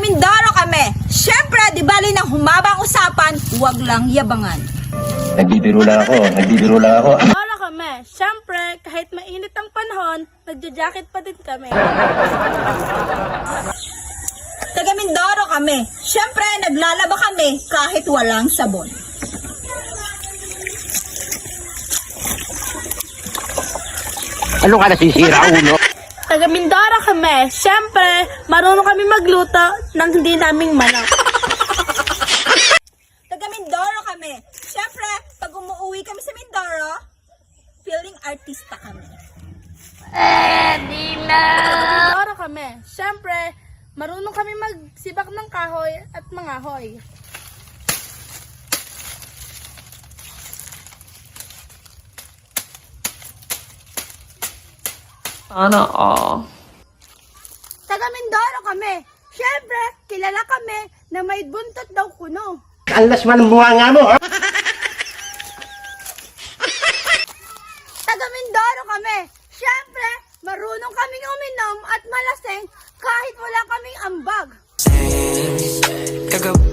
Mindoro kami. Siyempre, di bali ng humabang usapan, huwag lang yabangan. Nagbibiro lang ako. Wala kami. Siyempre, kahit mainit ang panahon, nagja-jacket pa din kami. Taga Mindoro kami. Siyempre, naglalaba kami kahit walang sabon. Ano ka nasisira, ulo? Taga Mindoro kami. Siyempre, marunong kami magluto ng hindi naming manok. Taga Mindoro kami. Siyempre, pag umuwi kami sa Mindoro, feeling artista kami. Mindoro kami. Siyempre, marunong kami magsibak ng kahoy at mangahoy. Sana all. Taga Mindoro kami. Siyempre, kilala kami na may buntot daw kuno. Alas man ang bunga mo, ha? Taga Mindoro kami. Siyempre, marunong kaming uminom at malaseng kahit wala kaming ambag. Kagabi